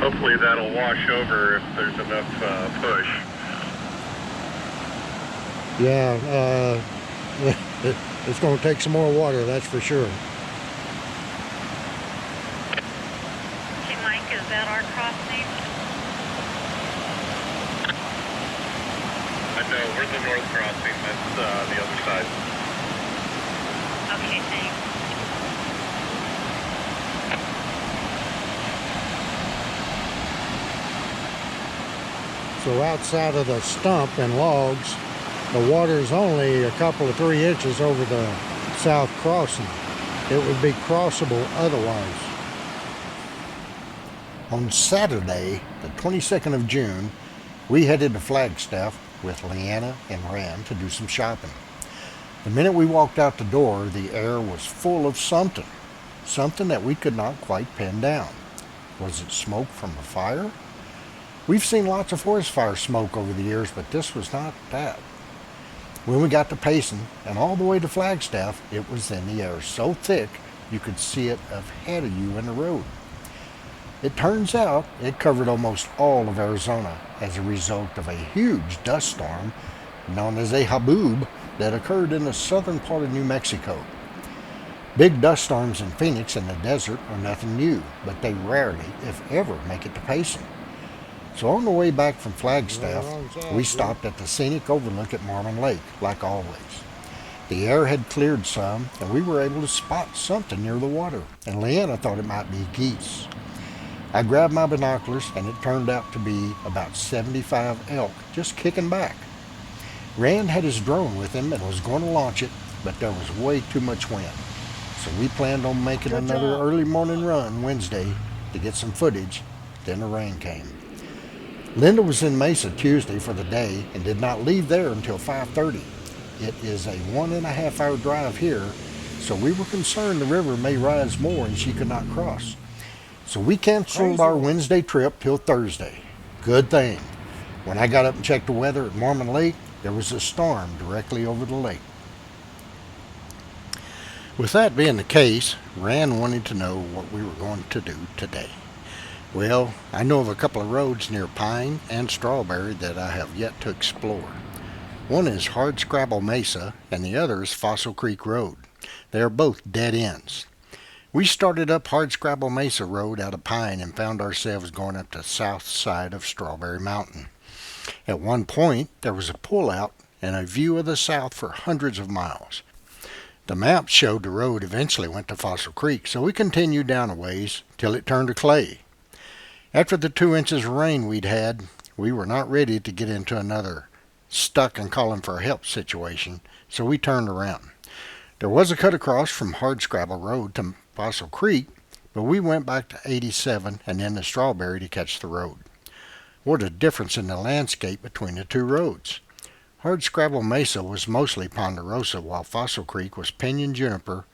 Hopefully that'll wash over if there's enough push. Yeah, it's going to take some more water, that's for sure. Okay, Mike, is that our crossing? No, we're the north crossing. That's the other side. Okay, thanks. So outside of the stump and logs, the water is only a couple of 3 inches over the south crossing. It would be crossable otherwise. On Saturday, the 22nd of June, we headed to Flagstaff with Leanna and Rand to do some shopping. The minute we walked out the door, the air was full of something that we could not quite pin down. Was it smoke from a fire? We've seen lots of forest fire smoke over the years, but this was not that. When we got to Payson and all the way to Flagstaff, it was in the air so thick you could see it ahead of you in the road. It turns out it covered almost all of Arizona as a result of a huge dust storm known as a haboob that occurred in the southern part of New Mexico. Big dust storms in Phoenix and the desert are nothing new, but they rarely, if ever, make it to Payson. So on the way back from Flagstaff, we stopped at the Scenic overlook at Mormon Lake, like always. The air had cleared some, and we were able to spot something near the water, and Leanna thought it might be geese. I grabbed my binoculars, and it turned out to be about 75 elk just kicking back. Rand had his drone with him and was going to launch it, but there was way too much wind. So we planned on making another early morning run Wednesday to get some footage. Then the rain came. Linda was in Mesa Tuesday for the day and did not leave there until 5:30. It is a 1.5 hour drive here, so we were concerned the river may rise more and she could not cross. So we canceled our Wednesday trip till Thursday. Good thing. When I got up and checked the weather at Mormon Lake, there was a storm directly over the lake. With that being the case, Rand wanted to know what we were going to do today. Well, I know of a couple of roads near Pine and Strawberry that I have yet to explore. One is Hardscrabble Mesa and the other is Fossil Creek Road. They are both dead ends. We started up Hardscrabble Mesa Road out of Pine and found ourselves going up the south side of Strawberry Mountain. At one point, there was a pullout and a view of the south for hundreds of miles. The map showed the road eventually went to Fossil Creek, so we continued down a ways till it turned to clay. After the 2 inches of rain we'd had, we were not ready to get into another stuck and calling for help situation, so we turned around. There was a cut across from Hardscrabble Road to Fossil Creek, but we went back to 87 and then to Strawberry to catch the road. What a difference in the landscape between the two roads. Hardscrabble Mesa was mostly ponderosa, while Fossil Creek was pinyon juniper.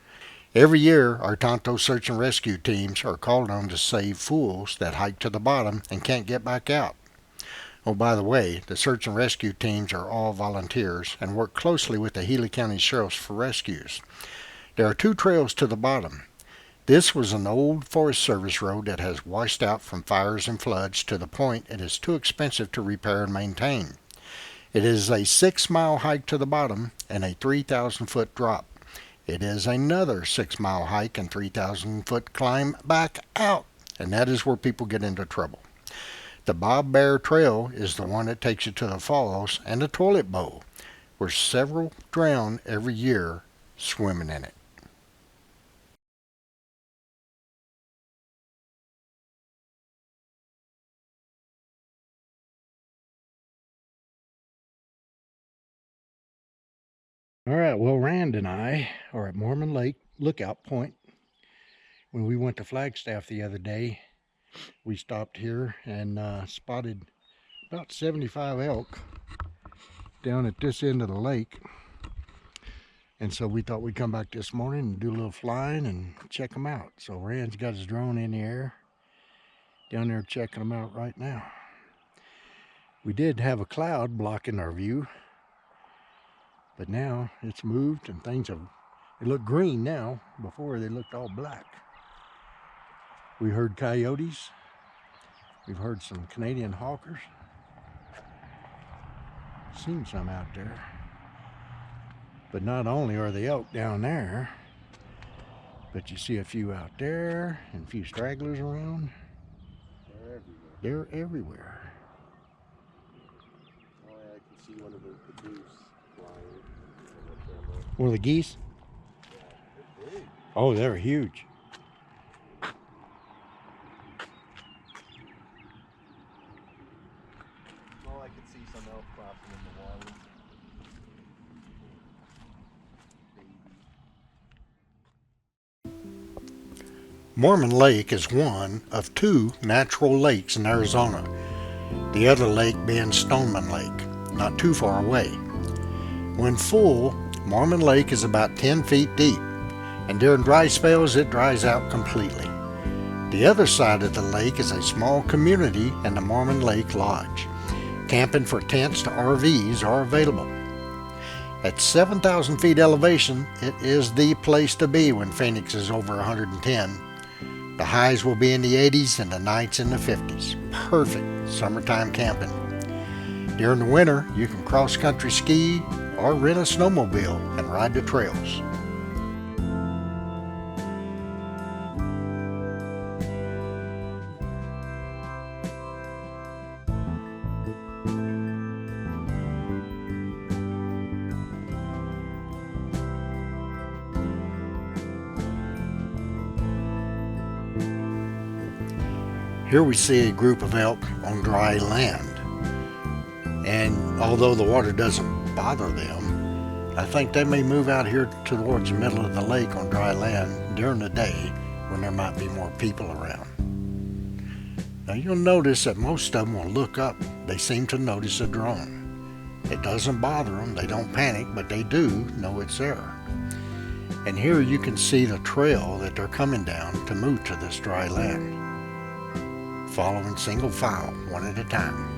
Every year, our Tonto search and rescue teams are called on to save fools that hike to the bottom and can't get back out. Oh, by the way, the search and rescue teams are all volunteers and work closely with the Healy County Sheriffs for rescues. There are 2 trails to the bottom. This was an old Forest Service road that has washed out from fires and floods to the point it is too expensive to repair and maintain. It is a 6-mile hike to the bottom and a 3,000-foot drop. It is another 6-mile hike and 3,000-foot climb back out, and that is where people get into trouble. The Bob Bear Trail is the one that takes you to the falls and the Toilet Bowl, where several drown every year swimming in it. All right, well, Rand and I are at Mormon Lake Lookout Point. When we went to Flagstaff the other day, we stopped here and spotted about 75 elk down at this end of the lake. And so we thought we'd come back this morning and do a little flying and check them out. So Rand's got his drone in the air, down there checking them out right now. We did have a cloud blocking our view, but now it's moved and things have, they look green now. Before they looked all black. We heard coyotes, We've heard some Canadian hawkers. Seen some out there. But not only are the elk down there, but you see a few out there and a few stragglers around. They're everywhere. Oh, yeah, I can see one of the goose flying. Well, the geese? Yeah, they're big. Oh, they're huge. Oh, I could see some elk crossing in the water. Mormon Lake is one of two natural lakes in Arizona, the other lake being Stoneman Lake, not too far away. When full, Mormon Lake is about 10 feet deep, and during dry spells it dries out completely. The other side of the lake is a small community and the Mormon Lake Lodge. Camping for tents to RVs are available. At 7,000 feet elevation, it is the place to be when Phoenix is over 110. The highs will be in the 80s and the nights in the 50s. Perfect summertime camping. During the winter, you can cross-country ski or rent a snowmobile and ride the trails. Here we see a group of elk on dry land. And although the water doesn't bother them, I think they may move out here towards the middle of the lake on dry land during the day when there might be more people around. Now you'll notice that most of them will look up. They seem to notice a drone. It doesn't bother them, they don't panic, but they do know it's there. And here you can see the trail that they're coming down to move to this dry land, following single file, one at a time.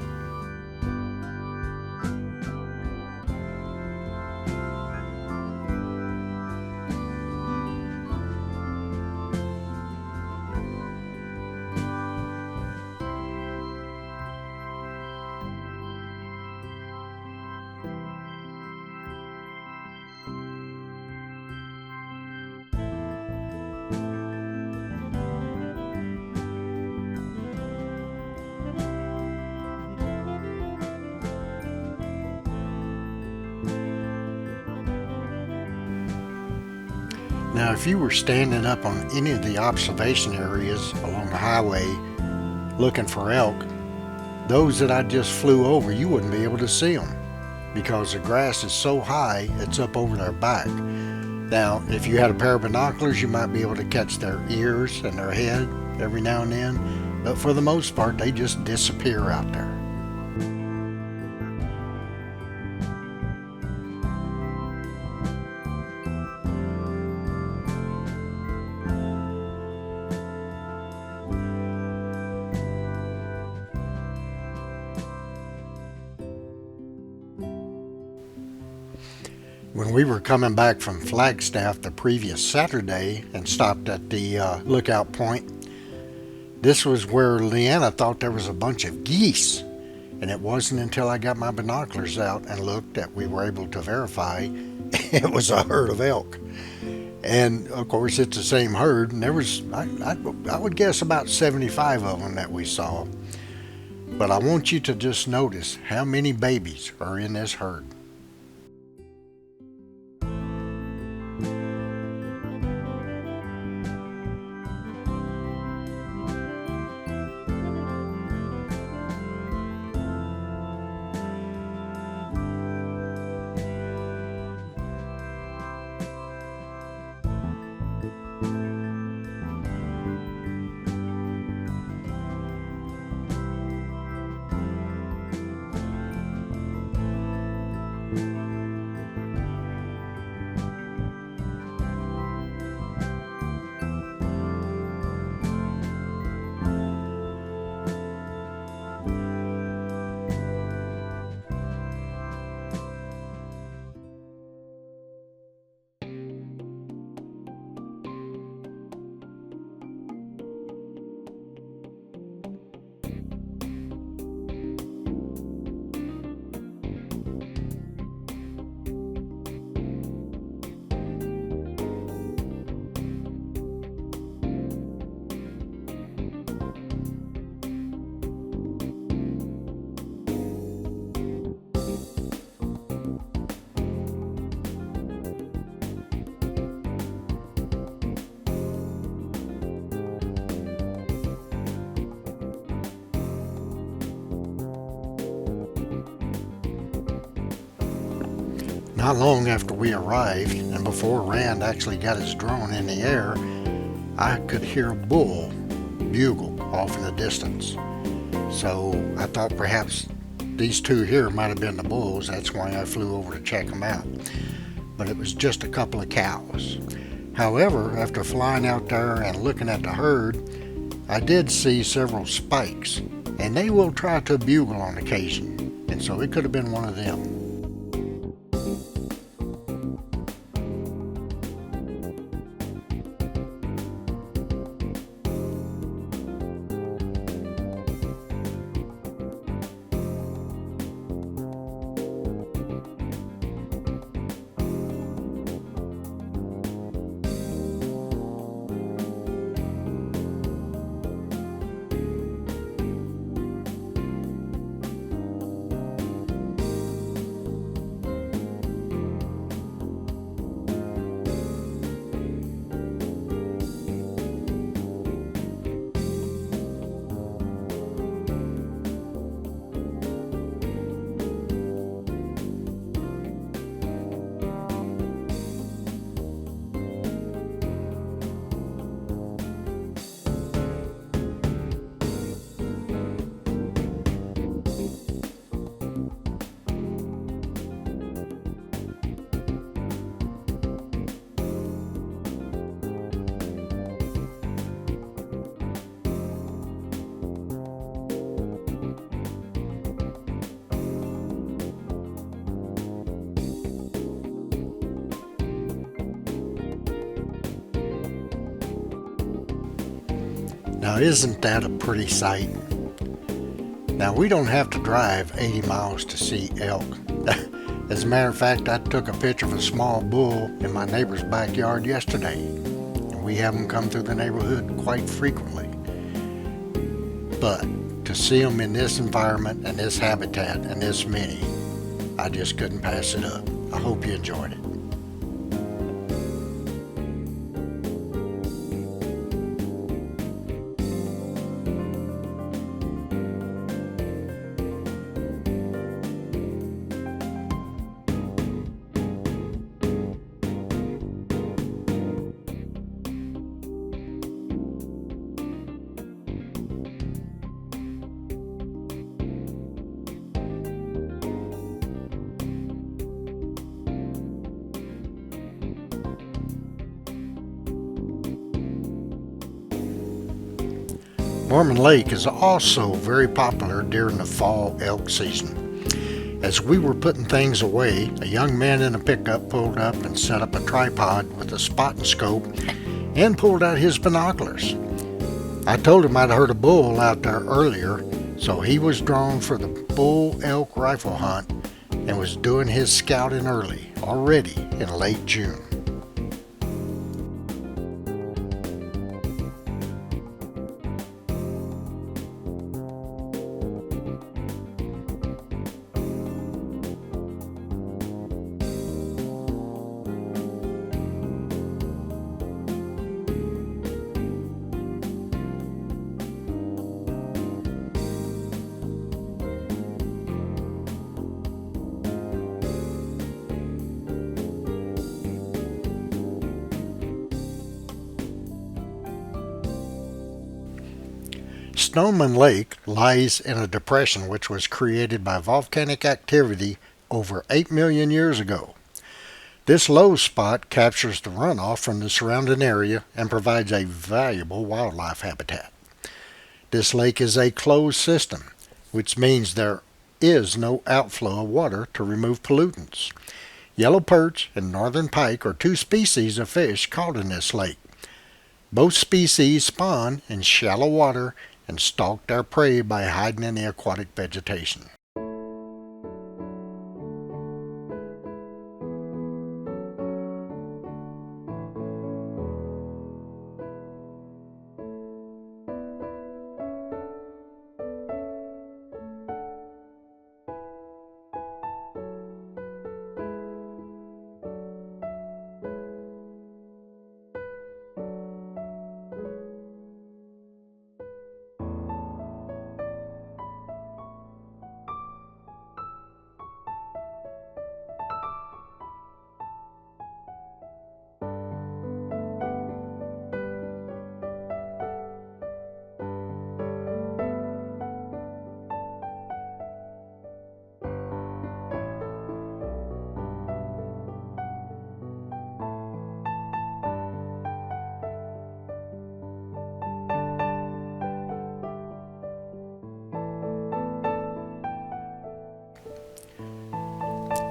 Now, if you were standing up on any of the observation areas along the highway looking for elk, those that I just flew over, you wouldn't be able to see them because the grass is so high, it's up over their back. Now, if you had a pair of binoculars, you might be able to catch their ears and their head every now and then, but for the most part, they just disappear out there. When we were coming back from Flagstaff the previous Saturday and stopped at the lookout point, this was where Leanna thought there was a bunch of geese. And it wasn't until I got my binoculars out and looked that we were able to verify it was a herd of elk. And of course it's the same herd, and there was, I would guess, about 75 of them that we saw. But I want you to just notice how many babies are in this herd. Not long after we arrived, and before Rand actually got his drone in the air, I could hear a bull bugle off in the distance. So I thought perhaps these two here might have been the bulls. That's why I flew over to check them out. But it was just a couple of cows. However, after flying out there and looking at the herd, I did see several spikes, and they will try to bugle on occasion, and so it could have been one of them. Now isn't that a pretty sight? Now we don't have to drive 80 miles to see elk. As a matter of fact, I took a picture of a small bull in my neighbor's backyard yesterday. And we have them come through the neighborhood quite frequently. But to see them in this environment and this habitat and this many, I just couldn't pass it up. I hope you enjoyed it. Mormon Lake is also very popular during the fall elk season. As we were putting things away, a young man in a pickup pulled up and set up a tripod with a spotting scope and pulled out his binoculars. I told him I'd heard a bull out there earlier, so he was drawn for the bull elk rifle hunt and was doing his scouting early, already in late June. Stoneman Lake lies in a depression which was created by volcanic activity over 8 million years ago. This low spot captures the runoff from the surrounding area and provides a valuable wildlife habitat. This lake is a closed system, which means there is no outflow of water to remove pollutants. Yellow perch and northern pike are two species of fish caught in this lake. Both species spawn in shallow water and stalk their prey by hiding in the aquatic vegetation.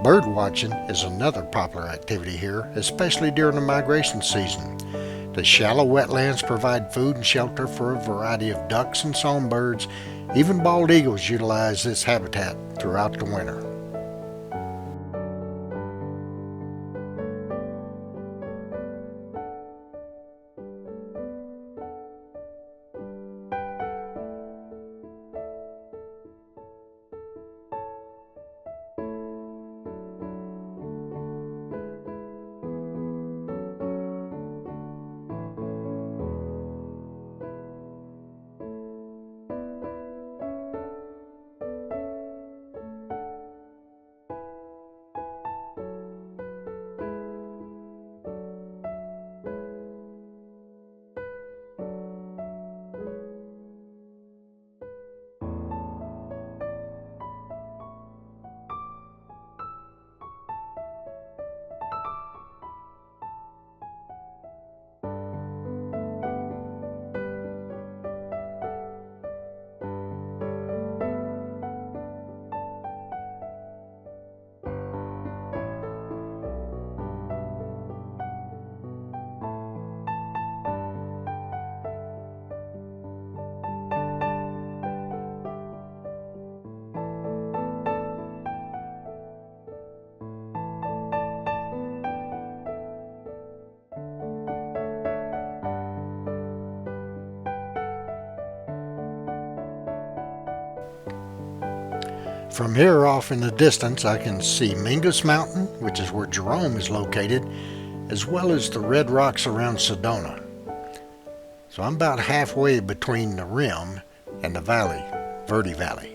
Bird watching is another popular activity here, especially during the migration season. The shallow wetlands provide food and shelter for a variety of ducks and songbirds. Even bald eagles utilize this habitat throughout the winter. From here off in the distance, I can see Mingus Mountain, which is where Jerome is located, as well as the red rocks around Sedona. So I'm about halfway between the rim and the valley, Verde Valley.